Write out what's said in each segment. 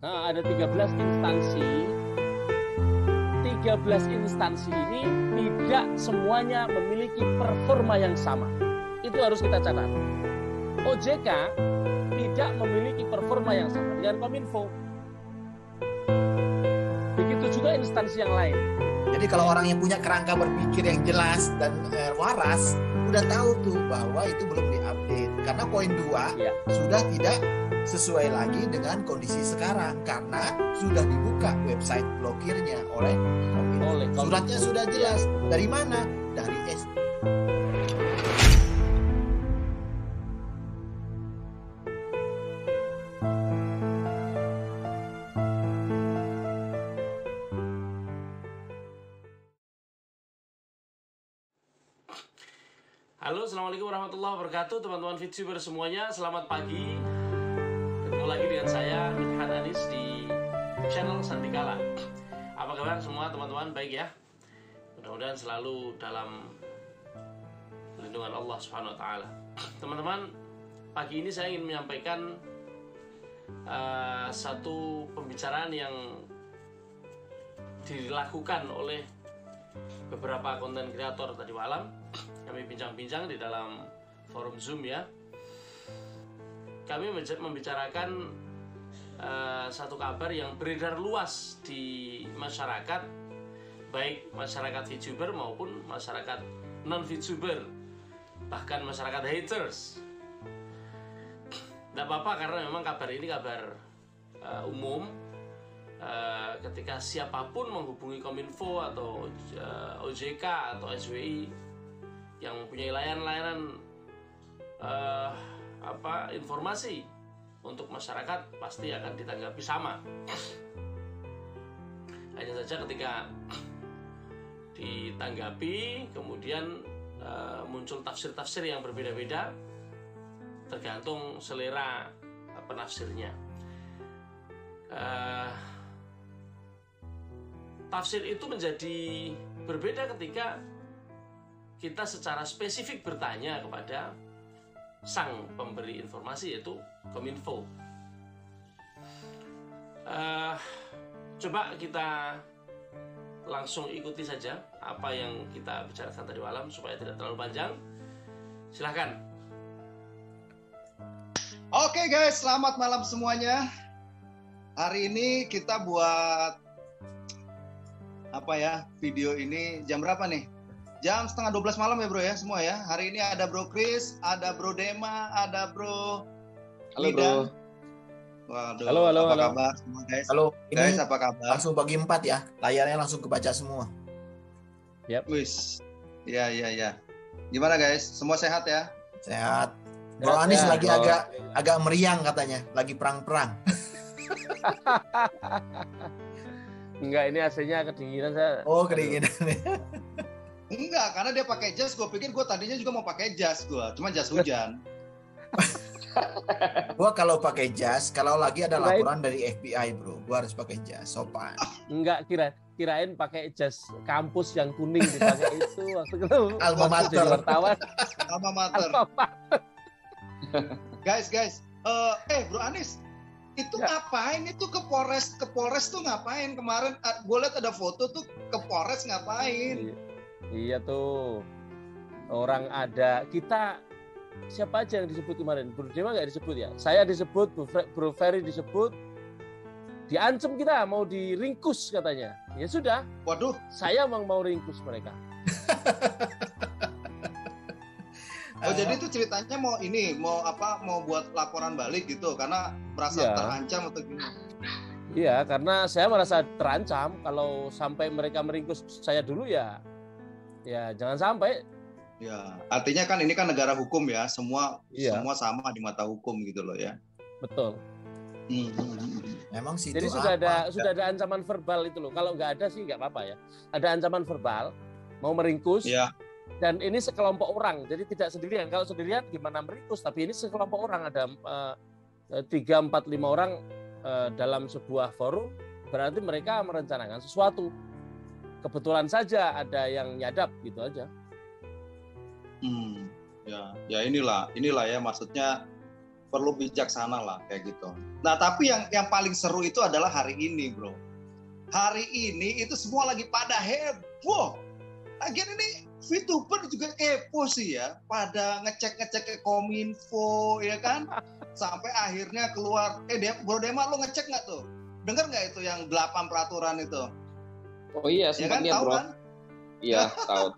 Nah, ada 13 instansi. 13 instansi ini tidak semuanya memiliki performa yang sama. Itu harus kita catat. OJK tidak memiliki performa yang sama dengan Kominfo. Begitu juga instansi yang lain. Jadi kalau orang yang punya kerangka berpikir yang jelas dan waras, udah tahu tuh bahwa itu belum diupdate. Karena poin 2 sudah tidak sesuai lagi dengan kondisi sekarang karena sudah dibuka website blokirnya oleh Kominfo. Suratnya sudah jelas. Dari mana? Dari Halo, assalamualaikum warahmatullahi wabarakatuh, teman-teman VTuber semuanya. Selamat pagi. Ketemu lagi dengan saya Mithan Anis di channel Sandikala. Apa kabar semua teman-teman? Baik ya. Mudah-mudahan selalu dalam lindungan Allah Subhanahu Wa Taala. Teman-teman, pagi ini saya ingin menyampaikan satu pembicaraan yang dilakukan oleh beberapa konten kreator tadi malam. Kami bincang-bincang di dalam forum Zoom ya. Kami membicarakan satu kabar yang beredar luas di masyarakat, baik masyarakat VTuber maupun masyarakat non-VTuber, bahkan masyarakat haters. Tidak apa-apa karena memang kabar ini kabar umum. Ketika siapapun menghubungi Kominfo atau OJK atau SWI yang mempunyai layanan informasi untuk masyarakat pasti akan ditanggapi sama. Hanya saja ketika ditanggapi kemudian muncul tafsir-tafsir yang berbeda-beda tergantung selera penafsirnya. Tafsir itu menjadi berbeda ketika kita secara spesifik bertanya kepada sang pemberi informasi yaitu Kominfo. Coba kita langsung ikuti saja apa yang kita bicarakan tadi malam supaya tidak terlalu panjang. Silahkan. Oke guys, selamat malam semuanya. Hari ini kita buat video ini jam berapa nih? Jam 11:30 malam ya bro ya semua ya. Hari ini ada Bro Chris, ada Bro Dema, ada Bro Lidan. Waduh, halo. Apa kabar semua guys? Halo, guys, apa kabar? Langsung bagi 4 ya, layarnya langsung kebaca semua. Yap. Wis, ya. Gimana guys? Semua sehat ya? Sehat. Bro Anis lagi agak meriang katanya, lagi perang-perang. Enggak, ini AC-nya kedinginan saya. Oh, kedinginan. Enggak, karena dia pakai jas. Gue pikir gue tadinya juga mau pakai jas cuma jas hujan. Gua kalau pakai jas, kalau lagi ada laporan dari FBI bro, gua harus pakai jas sopan. Enggak, kirain pakai jas kampus yang kuning dipakai itu waktu itu. Alma mater. Wartawan. Alma mater. Guys, Bro Anis, itu ngapain itu ke Polres tuh ngapain kemarin? Gue lihat ada foto tuh ke Polres ngapain? Iya tuh, orang ada, kita siapa aja yang disebut kemarin? Bro Dewa nggak disebut ya? Saya disebut, Bro Ferry disebut, diancam kita mau diringkus katanya. Ya sudah. Waduh. Saya mau ringkus mereka. Jadi itu ceritanya mau buat laporan balik gitu karena merasa terancam atau gimana? Iya, karena saya merasa terancam kalau sampai mereka meringkus saya dulu ya jangan sampai. Ya, artinya kan ini kan negara hukum ya, semua sama di mata hukum gitu loh ya. Betul. Memang sih. Jadi sudah ada ancaman verbal itu loh. Kalau nggak ada sih nggak apa-apa ya. Ada ancaman verbal mau meringkus. Ya. Dan ini sekelompok orang, jadi tidak sendirian. Kalau sendirian gimana meringkus? Tapi ini sekelompok orang, ada 3, 4, 5 orang dalam sebuah forum. Berarti mereka merencanakan sesuatu. Kebetulan saja ada yang nyadap gitu aja. Ya inilah ya maksudnya perlu bijaksana lah kayak gitu. Nah tapi yang paling seru itu adalah hari ini bro. Hari ini itu semua lagi pada heboh. Lagian ini VTuber juga kepo sih ya, pada ngecek ke Kominfo ya kan, sampai akhirnya keluar. Bro Dema lo ngecek nggak tuh? Dengar nggak itu yang 8 peraturan itu? Oh iya, sempat lihat bro. Kan? Iya, tahu.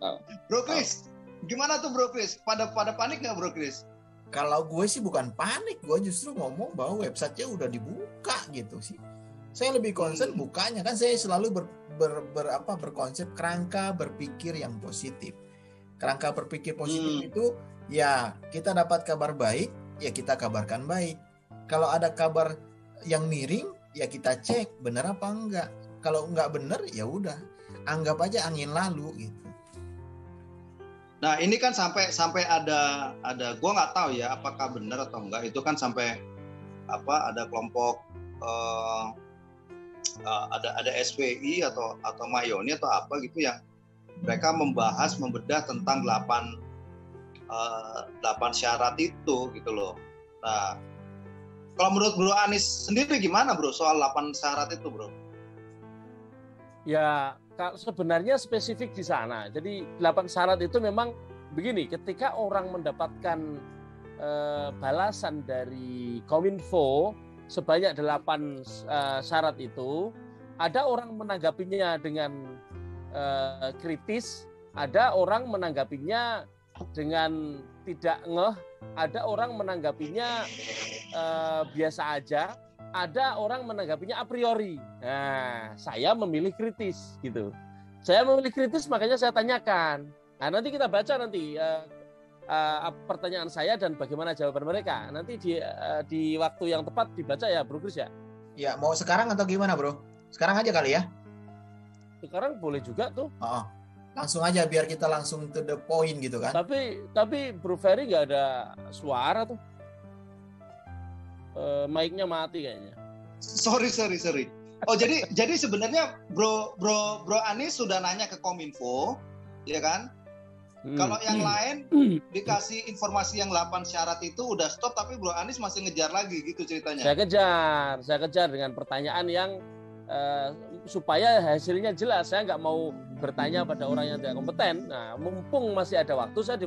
Bro Chris, gimana tuh Bro Chris? Pada panik nggak Bro Chris? Kalau gue sih bukan panik, gue justru ngomong bahwa websitenya udah dibuka gitu sih. Saya lebih concern bukanya, kan saya selalu berkonsep kerangka berpikir yang positif. Kerangka berpikir positif itu ya kita dapat kabar baik, ya kita kabarkan baik. Kalau ada kabar yang miring, ya kita cek benar apa enggak. Kalau enggak benar, ya udah anggap aja angin lalu gitu. Nah ini kan sampai ada gue nggak tahu ya apakah benar atau enggak, itu kan sampai ada kelompok ada SPI atau Mayoni atau apa gitu yang mereka membedah tentang 8 syarat itu gitu loh. Nah kalau menurut Bro Anis sendiri gimana bro soal 8 syarat itu bro? Ya sebenarnya spesifik di sana. Jadi 8 syarat itu memang begini, ketika orang mendapatkan balasan dari Kominfo sebanyak 8 syarat itu, ada orang menanggapinya dengan kritis, ada orang menanggapinya dengan tidak ngeh, ada orang menanggapinya biasa aja, ada orang menanggapinya a priori. Nah, saya memilih kritis gitu. Saya memilih kritis, makanya saya tanyakan. Nah, nanti kita baca nanti pertanyaan saya dan bagaimana jawaban mereka. Nanti di waktu yang tepat dibaca ya, Bro Chris ya. Ya, mau sekarang atau gimana, Bro? Sekarang aja kali ya. Sekarang boleh juga tuh. Langsung aja biar kita langsung to the point gitu kan. Tapi Bro Ferry nggak ada suara tuh. Mic-nya mati kayaknya. Sorry. Oh jadi sebenarnya Bro Anis sudah nanya ke Kominfo, ya kan? Kalau yang lain dikasih informasi yang 8 syarat itu udah stop, tapi Bro Anis masih ngejar lagi gitu ceritanya. Saya kejar dengan pertanyaan yang supaya hasilnya jelas. Saya nggak mau bertanya pada orang yang tidak kompeten. Nah, mumpung masih ada waktu, saya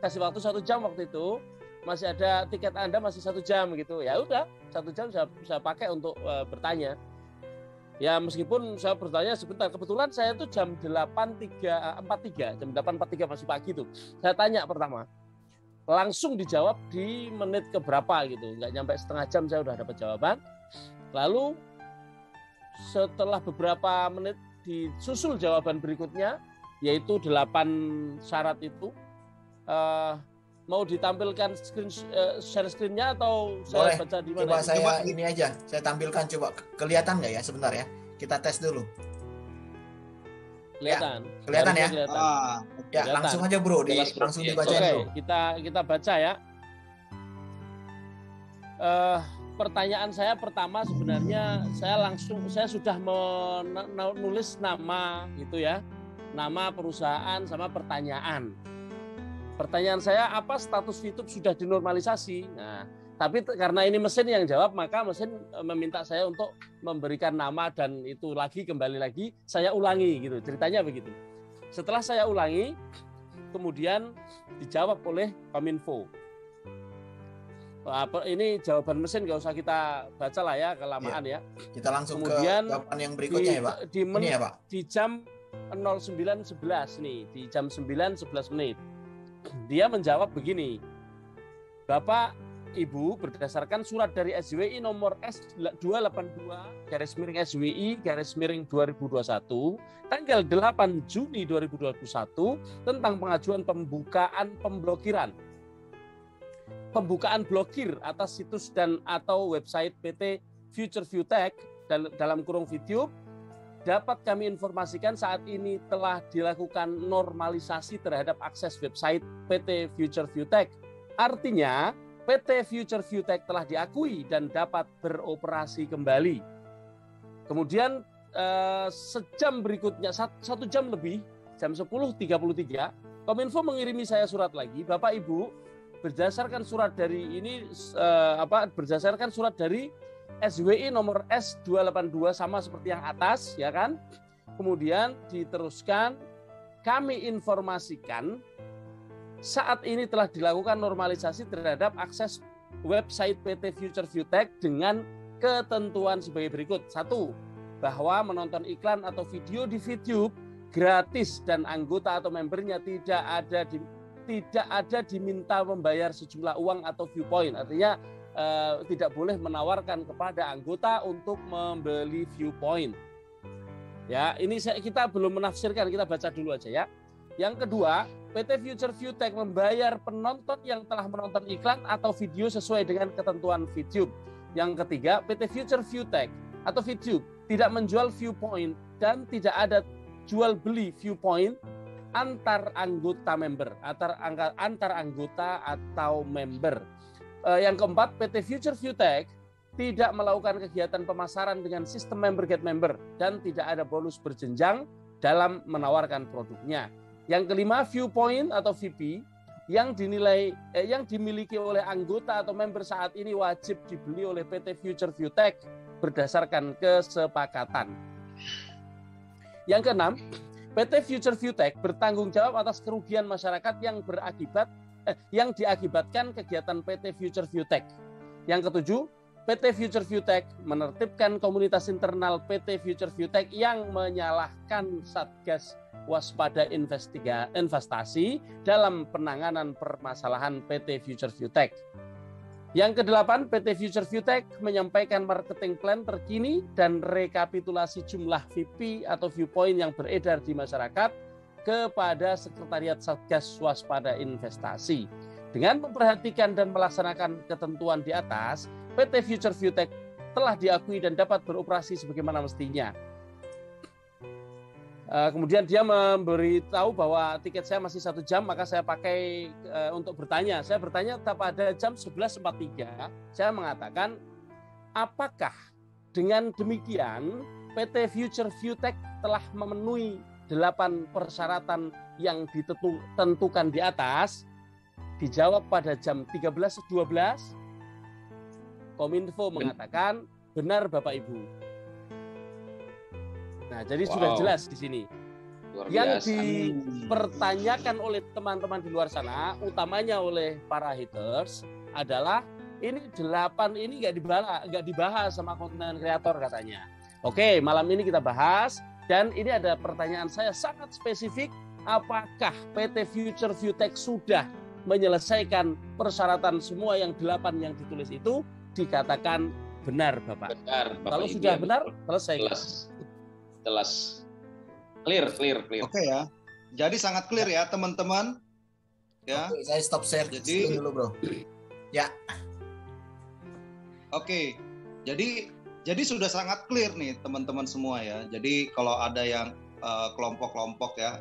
kasih waktu 1 jam waktu itu. Masih ada tiket Anda masih 1 jam gitu. Ya udah, 1 jam saya pakai untuk bertanya. Ya meskipun saya bertanya sebentar, kebetulan saya tuh jam 8.43, jam 8.43 masih pagi tuh. Saya tanya pertama, langsung dijawab di menit keberapa gitu, nggak nyampe setengah jam saya udah dapat jawaban. Lalu setelah beberapa menit disusul jawaban berikutnya, yaitu 8 syarat itu. Mau ditampilkan share screen-nya atau saya boleh. Baca di mana? Coba saya ini aja, saya tampilkan, coba kelihatan nggak ya, sebentar ya, kita tes dulu. Kelihatan. Ya, kelihatan ya. Kelihatan. Ya kelihatan. Langsung aja bro, langsung dibaca dulu. Kita baca ya. Pertanyaan saya pertama sebenarnya saya sudah menulis nama gitu ya, nama perusahaan sama pertanyaan. Pertanyaan saya, apa status VTube sudah dinormalisasi? Nah, tapi karena ini mesin yang jawab, maka mesin meminta saya untuk memberikan nama dan itu kembali lagi, saya ulangi gitu. Ceritanya begitu. Setelah saya ulangi, kemudian dijawab oleh Kominfo. Ini jawaban mesin, nggak usah kita baca lah ya, kelamaan ya. Kita langsung kemudian ke jawaban yang berikutnya ya Pak. Ini ya Pak. Di jam 09.11 nih, di jam 9.11 menit. Dia menjawab begini, Bapak Ibu berdasarkan surat dari SJWI nomor S2282/SJWI/2021 tanggal 8 Juni 2021 tentang pengajuan pembukaan blokir atas situs dan atau website PT Future ViewTech dalam kurung VTube. Dapat kami informasikan saat ini telah dilakukan normalisasi terhadap akses website PT Future ViewTech. Artinya, PT Future ViewTech telah diakui dan dapat beroperasi kembali. Kemudian sejam berikutnya, 1 jam lebih, jam 10.33, Kominfo mengirimi saya surat lagi, Bapak Ibu, berdasarkan surat dari ini berdasarkan surat dari SWI nomor S282 sama seperti yang atas, ya kan? Kemudian diteruskan, kami informasikan saat ini telah dilakukan normalisasi terhadap akses website PT Future Viewtech dengan ketentuan sebagai berikut. 1. Bahwa menonton iklan atau video di YouTube gratis dan anggota atau membernya tidak ada diminta membayar sejumlah uang atau viewpoint. Artinya tidak boleh menawarkan kepada anggota untuk membeli viewpoint. Ya, ini kita belum menafsirkan, kita baca dulu aja ya. Yang kedua, PT Future Viewtech membayar penonton yang telah menonton iklan atau video sesuai dengan ketentuan VTube. Yang ketiga, PT Future Viewtech atau VTube tidak menjual viewpoint dan tidak ada jual beli viewpoint antar anggota member, antar anggota atau member. Yang keempat, PT Future Viewtech tidak melakukan kegiatan pemasaran dengan sistem member get member dan tidak ada bonus berjenjang dalam menawarkan produknya. Yang kelima, viewpoint atau VP yang dimiliki oleh anggota atau member saat ini wajib dibeli oleh PT Future Viewtech berdasarkan kesepakatan. Yang keenam, PT Future Viewtech bertanggung jawab atas kerugian masyarakat yang diakibatkan kegiatan PT Future Viewtech. Yang ketujuh, PT Future Viewtech menertibkan komunitas internal PT Future Viewtech yang menyalahkan Satgas Waspada Investasi dalam penanganan permasalahan PT Future Viewtech. Yang kedelapan, PT Future Viewtech menyampaikan marketing plan terkini dan rekapitulasi jumlah VP atau viewpoint yang beredar di masyarakat kepada Sekretariat Satgas Waspada Investasi. Dengan memperhatikan dan melaksanakan ketentuan di atas, PT Future Viewtech telah diakui dan dapat beroperasi sebagaimana mestinya. Kemudian dia memberitahu bahwa tiket saya masih 1 jam, maka saya pakai untuk bertanya. Saya bertanya pada jam 11.43, saya mengatakan, apakah dengan demikian PT Future Viewtech telah memenuhi 8 persyaratan yang ditentukan di atas? Dijawab pada jam 13.12, Kominfo mengatakan, benar Bapak Ibu. Nah, jadi sudah jelas di sini. Yang dipertanyakan oleh teman-teman di luar sana, utamanya oleh para haters, adalah ini 8 ini nggak dibahas sama konten kreator katanya. Oke, malam ini kita bahas dan ini ada pertanyaan saya sangat spesifik, apakah PT Future Viewtech sudah menyelesaikan persyaratan semua yang 8 yang ditulis itu? Dikatakan benar, Bapak. Benar, Bapak. Kalau sudah benar, selesai. Jelas. Clear. Oke ya. Jadi sangat clear ya, teman-teman. Ya. Oke, saya stop share dulu, Bro. Ya. Oke. Jadi sudah sangat clear nih, teman-teman semua ya. Jadi kalau ada yang kelompok-kelompok ya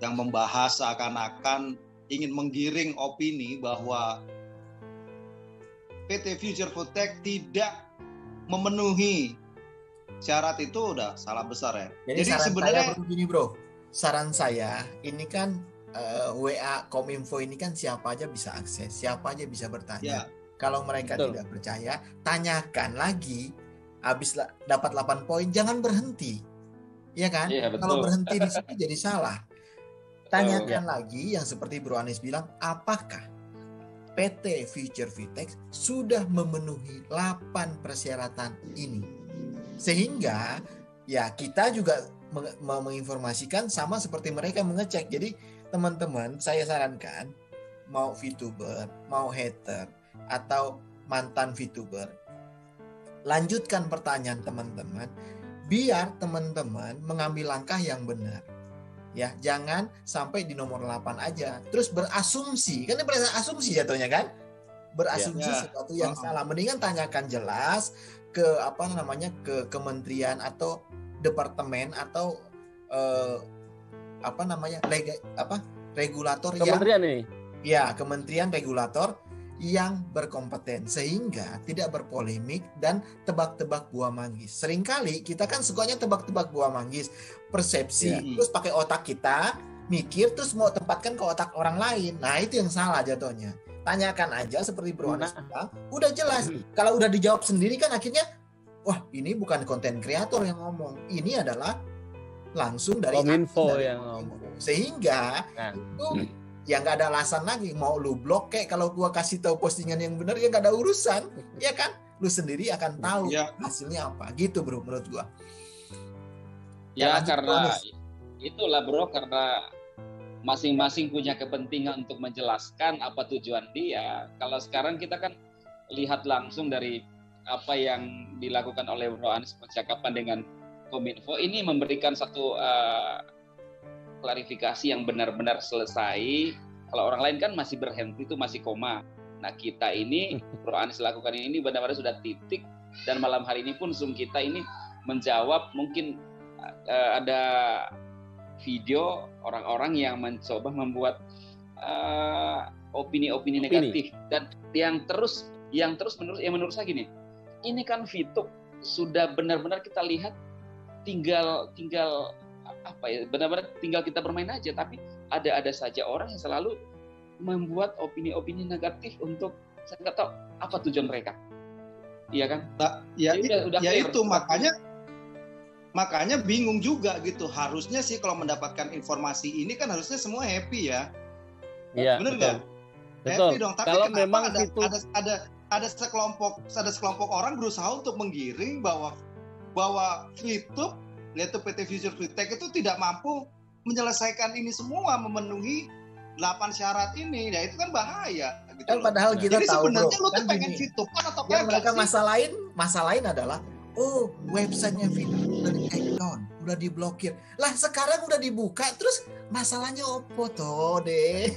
yang membahas seakan-akan ingin menggiring opini bahwa PT Future Viewtech tidak memenuhi syarat, itu udah salah besar ya. Jadi sebenarnya begini bro, saran saya ini kan WA Kominfo ini kan siapa aja bisa akses, siapa aja bisa bertanya. Kalau mereka tidak percaya, tanyakan lagi. Habis dapat 8 poin, jangan berhenti, ya kan? Kalau berhenti di situ jadi salah. Tanyakan lagi yang seperti Bro Anis bilang, apakah PT Future Viewtech sudah memenuhi 8 persyaratan ini? Sehingga ya kita juga menginformasikan sama seperti mereka mengecek. Jadi teman-teman, saya sarankan mau VTuber, mau hater atau mantan VTuber, lanjutkan pertanyaan teman-teman biar teman-teman mengambil langkah yang benar. Ya, jangan sampai di nomor 8 aja terus berasumsi. Kan berasumsi jatuhnya kan? Berasumsi sesuatu yang salah. Mendingan tanyakan jelas ke ke kementerian atau departemen atau regulator kementerian ini. Ya, kementerian regulator yang berkompeten sehingga tidak berpolemik dan tebak-tebak buah manggis. Seringkali kita kan sukanya tebak-tebak buah manggis, persepsi, terus pakai otak kita mikir terus mau tempatkan ke otak orang lain. Nah, itu yang salah jatuhnya. Tanyakan aja seperti Bro Anis bilang, udah jelas. Kalau udah dijawab sendiri kan akhirnya, wah ini bukan konten kreator yang ngomong, ini adalah langsung dari Kominfo yang ngomong. Sehingga itu ya nggak ada alasan lagi, mau lu blok kayak kalau gua kasih tahu postingan yang benar ya nggak ada urusan, ya kan? Lu sendiri akan tahu hasilnya apa, gitu Bro menurut gua. Ya karena itulah Bro, karena masing-masing punya kepentingan untuk menjelaskan apa tujuan dia. Kalau sekarang kita kan lihat langsung dari apa yang dilakukan oleh Bro Anis percakapan dengan Kominfo, ini memberikan satu klarifikasi yang benar-benar selesai. Kalau orang lain kan masih berhenti, itu masih koma. Nah kita ini, Bro Anis lakukan ini benar-benar sudah titik, dan malam hari ini pun Zoom kita ini menjawab mungkin ada video orang-orang yang mencoba membuat opini-opini negatif, dan yang menurut saya gini, ini kan VTube sudah benar-benar kita lihat tinggal apa ya, benar-benar tinggal kita bermain aja, tapi ada saja orang yang selalu membuat opini-opini negatif untuk saya nggak tahu apa tujuan mereka, iya kan? Nah, udah itu makanya bingung juga gitu. Harusnya sih kalau mendapatkan informasi ini kan harusnya semua happy ya. Iya. Bener nggak? Betul. Happy dong. Tapi kalau kenapa memang ada sekelompok orang berusaha untuk menggiring bahwa VTube, yaitu PT Future Tech itu tidak mampu menyelesaikan ini semua, memenuhi 8 syarat ini. Ya itu kan bahaya. Gitu kan padahal kita jadi tahu Bro. Jadi sebenarnya lu tuh pengen VTube kan atau yang enggak mereka sih? Masa lain adalah websitenya VTube udah di-take down, udah diblokir. Lah sekarang udah dibuka, terus masalahnya opo toh deh?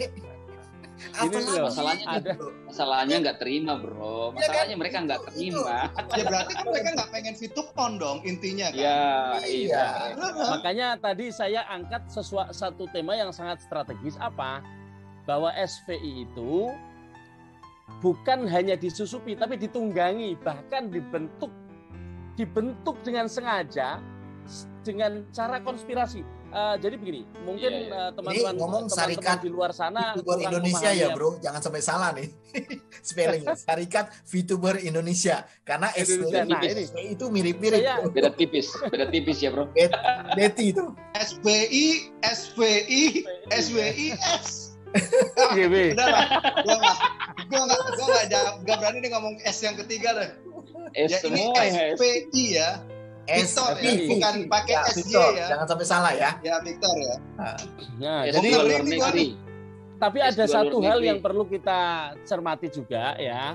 Masalahnya nggak terima Bro. Masalahnya mereka nggak terima. Ya berarti kan mereka nggak pengen VTube on dong intinya kan? Iya. Makanya tadi saya angkat satu tema yang sangat strategis, apa? Bahwa SVI itu bukan hanya disusupi tapi ditunggangi, bahkan dibentuk dengan sengaja dengan cara konspirasi. Jadi begini, mungkin teman-teman di luar sana VTuber Indonesia ya Bro, jangan sampai salah nih spelling. Syarikat VTuber Indonesia, karena SVI itu mirip-mirip. Beda tipis ya Bro. Beti itu. SVI, SWIS. Udah lah, gue nggak berani nih ngomong S yang ketiga deh. Ini SPI ya. Victor ya, bukan pakai SY ya. Jangan sampai salah ya. Ya Victor ya. Nah, jadi tapi ada satu hal yang perlu kita cermati juga ya.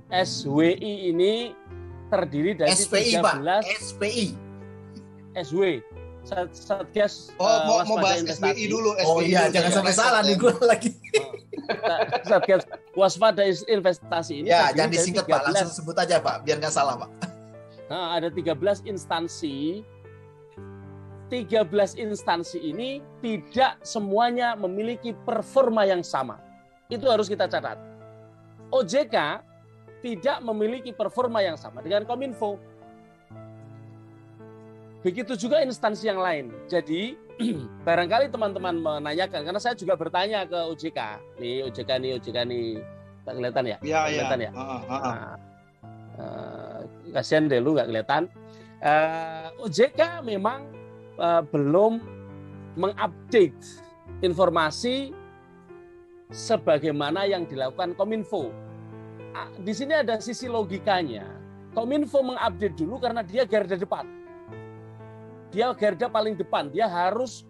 SWI ini terdiri dari SPI, 13 Pak. SPI. SW. Satgas mau bahas SWI dulu. Oh iya, jangan sampai salah nih gue lagi. Satgas waspada investasi ini. Ya, jangan disingkat Pak, langsung sebut aja Pak, biar nggak salah Pak. Nah, ada 13 instansi. 13 instansi ini tidak semuanya memiliki performa yang sama. Itu harus kita catat. OJK tidak memiliki performa yang sama dengan Kominfo. Begitu juga instansi yang lain. Jadi barangkali teman-teman menanyakan, karena saya juga bertanya ke OJK. OJK nih, tak kelihatan ya? Iya. Kelihatan ya? Kasihan deh lu nggak kelihatan. OJK memang belum mengupdate informasi sebagaimana yang dilakukan Kominfo. Di sini ada sisi logikanya. Kominfo mengupdate dulu karena dia garda depan. Dia garda paling depan. Dia harus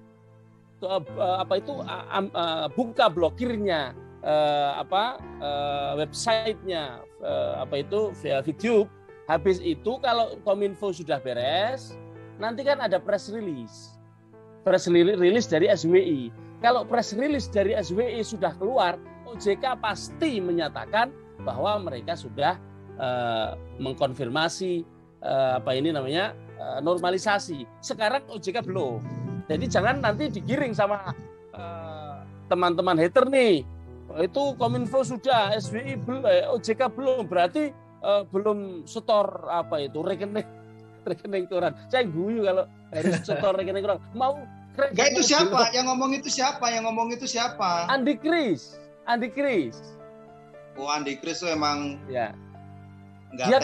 buka blokirnya, websitenya, VTube. Habis itu kalau Kominfo sudah beres, nanti kan ada press release dari SWI. Kalau press release dari SWI sudah keluar, OJK pasti menyatakan bahwa mereka sudah mengkonfirmasi normalisasi. Sekarang OJK belum. Jadi jangan nanti digiring sama teman-teman hater nih. Itu Kominfo sudah, SWI belum, OJK belum. Berarti belum setor rekening koran. Saya guyu kalau harus setor rekening koran. Mau Enggak, itu siapa? Yang ngomong itu siapa? Andi Kris. Andi Kris. Oh, Andi Kris itu emang ya. Dia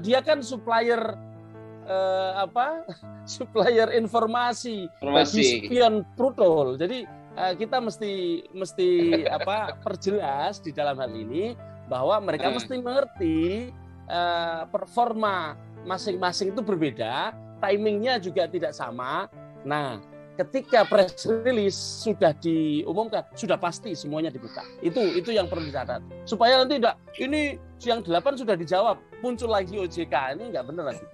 dia kan supplier supplier informasi bagi spion brutal. Jadi kita mesti perjelas di dalam hal ini bahwa mereka mesti mengerti performa masing-masing itu berbeda, timingnya juga tidak sama. Nah, ketika press release sudah diumumkan, sudah pasti semuanya dibuka. Itu yang perlu dicatat. Supaya nanti tidak, ini yang 8 sudah dijawab, muncul lagi OJK, ini nggak benar nanti.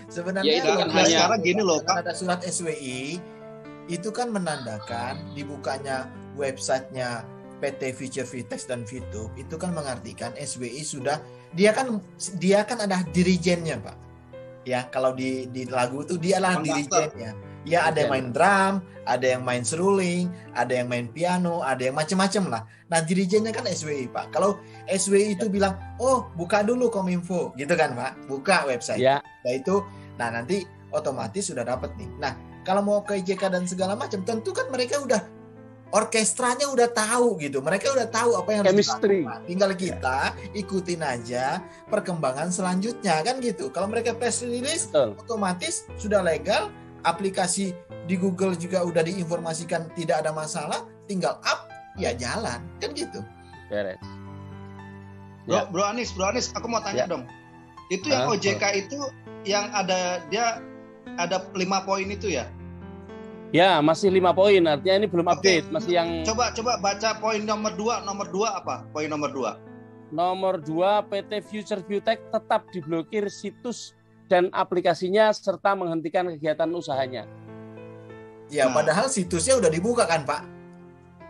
Sebenarnya sekarang gini loh, ada surat SWI itu kan menandakan dibukanya websitenya PT Future Vitex dan Vitup, itu kan mengartikan SWI sudah, dia kan ada dirijennya, Pak. Ya, kalau di lagu itu dia lah dirijennya. Ya, ada yang main drum, ada yang main seruling, ada yang main piano, ada yang macam-macam lah. Nah, dirijennya kan SWI, Pak. Kalau SWI itu bilang, oh buka dulu Kominfo, gitu kan, Pak. Buka website. Ya. Nah nanti otomatis sudah dapat nih. Nah, kalau mau ke IJK dan segala macam, tentu kan mereka udah orkestranya udah tahu gitu. Mereka udah tahu apa yang harus dilakukan. Tinggal kita ikutin aja perkembangan selanjutnya kan gitu. Kalau mereka press release, otomatis sudah legal. Aplikasi di Google juga udah diinformasikan tidak ada masalah, tinggal up ya jalan kan gitu. Beres. Bro Anis, aku mau tanya dong. Itu yang OJK itu yang dia ada 5 poin itu ya? Ya, masih 5 poin. Artinya ini belum update, masih yang Coba baca poin nomor 2. Nomor 2 apa? Poin nomor 2. Nomor 2, PT Future Vitex tetap diblokir situs dan aplikasinya serta menghentikan kegiatan usahanya. Ya, padahal situsnya udah dibuka kan, Pak?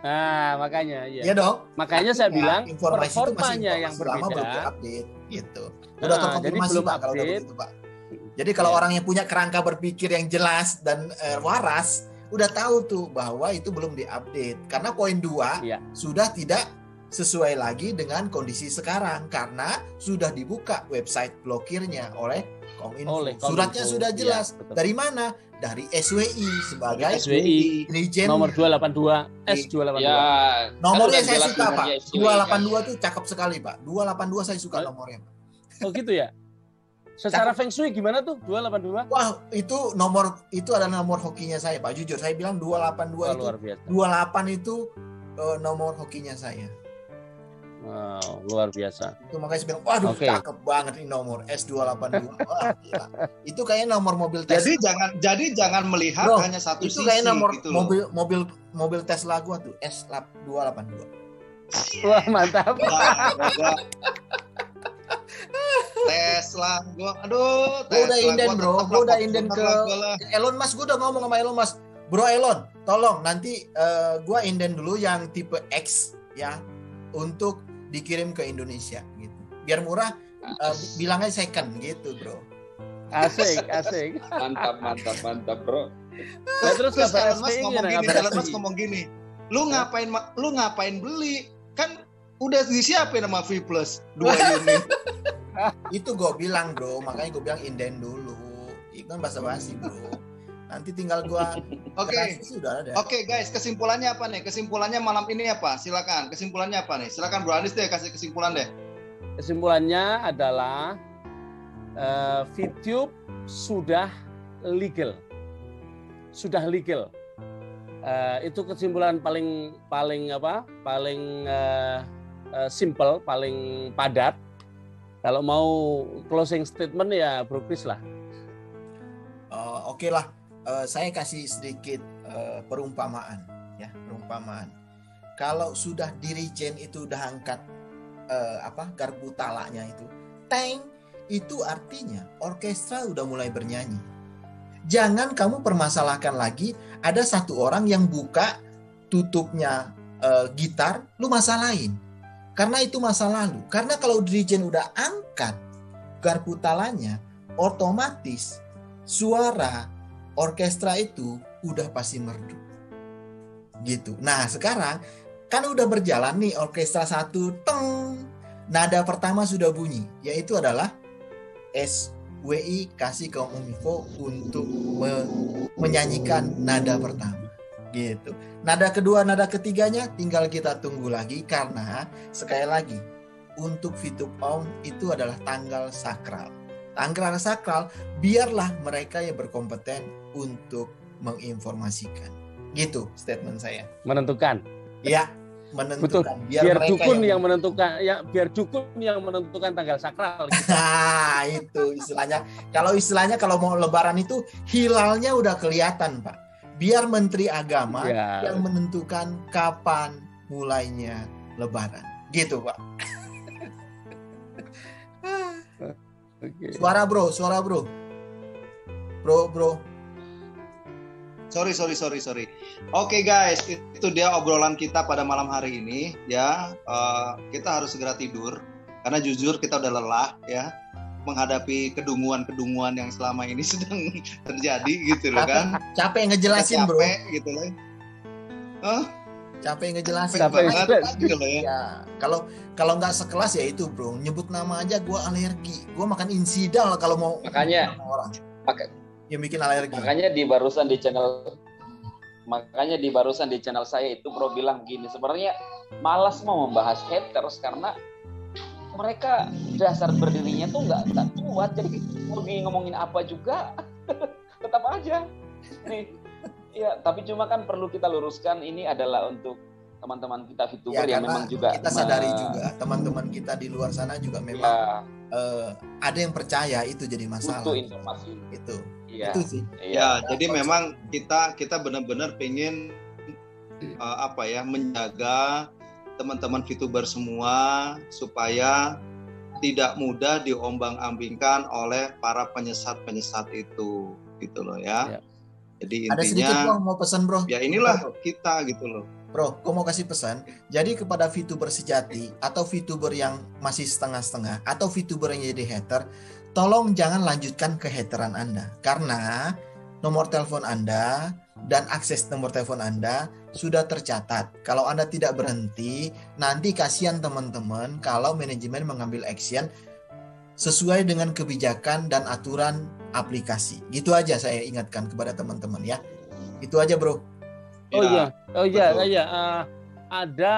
Nah, makanya ya. Iya dong. Makanya saya bilang informasi performanya yang berbeda. Belum update gitu. Udah terkonfirmasi, jadi Pak, kalau udah begitu, Pak. Jadi kalau orang yang punya kerangka berpikir yang jelas dan waras, udah tahu tuh bahwa itu belum diupdate. Karena poin 2 sudah tidak sesuai lagi dengan kondisi sekarang karena sudah dibuka website blokirnya oleh Kominfo. Suratnya sudah jelas. Dari mana? Dari SWI sebagai Dirjen nomor 282 S282. Ya, nomornya saya suka, Pak. 282 tuh cakep sekali, Pak. 282 saya suka nomornya, Pak. Oh gitu ya. Secara Feng Shui gimana tuh 282? Wah, itu adalah nomor hokinya saya, Pak. Jujur saya bilang 282 itu. Luar biasa. 28 itu nomor hokinya saya. Wow, luar biasa. Itu makanya saya bilang, waduh, cakep banget ini nomor S282. Wah, gila. Itu kayaknya nomor mobil Tesla. Jadi jangan melihat hanya satu itu sisi. Itu kayaknya nomor gitu mobil Tesla gua tuh S282. Wah, mantap. Tesla gua, aduh, Gua udah inden, bro. Gua udah inden ke Elon Musk. Gua udah ngomong sama Elon Musk, bro Elon, tolong nanti gua inden dulu yang tipe X ya untuk dikirim ke Indonesia gitu. Biar murah, bilangnya second gitu, bro. Asik. Mantap, bro. Nah, terus Elon Musk ngomong gini, lu ngapain beli? Kan udah disiapin sama V Plus 2 unit. Itu gue bilang, bro, makanya gue bilang inden dulu. Itu kan basa-basi, bro. Nanti tinggal gue. Oke, guys, kesimpulannya apa nih? Kesimpulannya malam ini apa? Silakan. Kesimpulannya apa nih? Silakan Bro Anis deh, kasih kesimpulan deh. Kesimpulannya adalah Vitup sudah legal. Itu kesimpulan paling simple, paling padat. Kalau mau closing statement ya Bro Kris lah. Oke lah, saya kasih sedikit perumpamaan. Kalau sudah dirijen itu udah angkat garpu talaknya itu, teng, itu artinya orkestra udah mulai bernyanyi. Jangan kamu permasalahkan lagi ada satu orang yang buka tutupnya gitar, lu masalahin. Karena itu masa lalu. Karena kalau dirijen udah angkat garpu talanya, otomatis suara orkestra itu udah pasti merdu. Gitu. Nah, sekarang kan udah berjalan nih orkestra 1, teng. Nada pertama sudah bunyi, yaitu adalah SWI kasih ke Kominfo untuk menyanyikan nada pertama. gitu. Nada kedua, nada ketiganya tinggal kita tunggu lagi, karena sekali lagi untuk VTube-OM itu adalah tanggal sakral. Tanggal sakral, biarlah mereka yang berkompeten untuk menginformasikan. Gitu statement saya. Menentukan. Ya, menentukan. Betul. Biar dukun yang menentukan, ya biar dukun yang menentukan tanggal sakral. Gitu. Itu istilahnya. Kalau mau lebaran itu hilalnya udah kelihatan, Pak. Biar Menteri Agama yang menentukan kapan mulainya lebaran. Gitu, Pak. Okay. Suara bro. Bro. Sorry. Oke guys, itu dia obrolan kita pada malam hari ini ya. Kita harus segera tidur karena jujur kita udah lelah ya menghadapi kedunguan yang selama ini sedang terjadi gitu loh kan. Capek ngejelasin bro. Capek gitu loh. Capek ngejelasin. Ya, kalau nggak sekelas ya itu bro, nyebut nama aja gue alergi. Gue makan insidal kalau mau. Makanya orang yang bikin alergi. Makanya di barusan di channel saya itu bro bilang gini, sebenarnya malas mau membahas haters karena mereka dasar berdirinya tuh nggak kuat, jadi mau ngomongin apa juga tetap aja nih. Ya, tapi cuma kan perlu kita luruskan, ini adalah untuk teman-teman kita VTuber yang memang juga kita sadari juga teman-teman kita di luar sana juga memang ada yang percaya itu jadi masalah. Butuh informasi itu. Iya. Itu sih. Ya, jadi memang kita benar-benar pengen menjaga teman-teman VTuber semua supaya tidak mudah diombang-ambingkan oleh para penyesat itu gitu loh ya. Jadi intinya, ada sedikit bro mau pesan bro. Ya inilah kita gitu loh. Bro, gue mau kasih pesan. Jadi kepada VTuber sejati atau VTuber yang masih setengah-setengah atau VTuber yang jadi hater, tolong jangan lanjutkan kehateran Anda. Karena nomor telepon Anda dan akses nomor telepon Anda sudah tercatat. Kalau Anda tidak berhenti, nanti kasihan teman-teman kalau manajemen mengambil action sesuai dengan kebijakan dan aturan aplikasi. Gitu aja saya ingatkan kepada teman-teman ya. Itu aja bro. Ada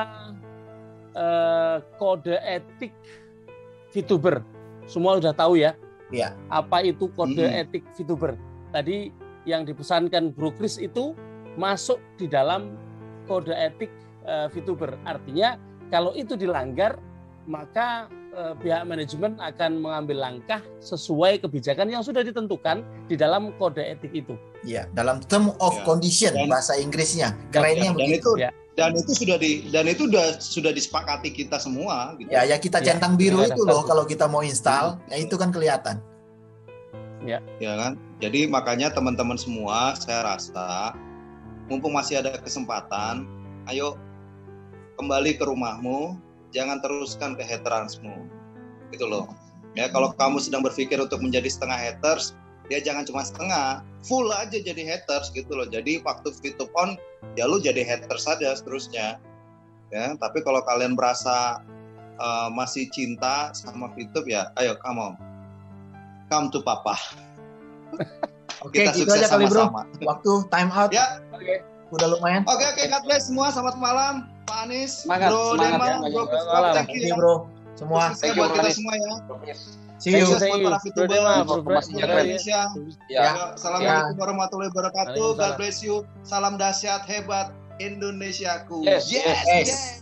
kode etik VTuber. Semua udah tahu ya. Iya. Apa itu kode etik VTuber? Tadi yang dipesankan Bro Chris itu masuk di dalam kode etik VTuber. Artinya kalau itu dilanggar, maka pihak manajemen akan mengambil langkah sesuai kebijakan yang sudah ditentukan di dalam kode etik itu. Iya, dalam term of condition bahasa Inggrisnya. Kerennya begitu. Dan itu sudah disepakati kita semua gitu. Ya kita centang biru itu loh kalau kita mau install, ya itu kan kelihatan. Ya kan? Jadi makanya teman-teman semua saya rasa mumpung masih ada kesempatan, ayo kembali ke rumahmu. Jangan teruskan kehateransmu, gitu loh. Ya kalau kamu sedang berpikir untuk menjadi setengah haters, ya jangan cuma setengah, full aja jadi haters, gitu loh. Jadi waktu VTube on, ya lu jadi haters saja seterusnya. Ya, tapi kalau kalian merasa masih cinta sama VTube ya, ayo come to papa. Oke, gitu aja kali bro. Waktu time out. Ya. Oke. Udah lumayan. Oke, God bless semua. Selamat malam. Pak Anies, semangat, Bro Dema, Bro Christoph, thank you bro. Semua. Thank you buat kita semua ya. See you. Para VTuber Indonesia. Ya. Assalamualaikum warahmatullahi wabarakatuh. God bless you. Salam dahsyat hebat Indonesiaku. Yes.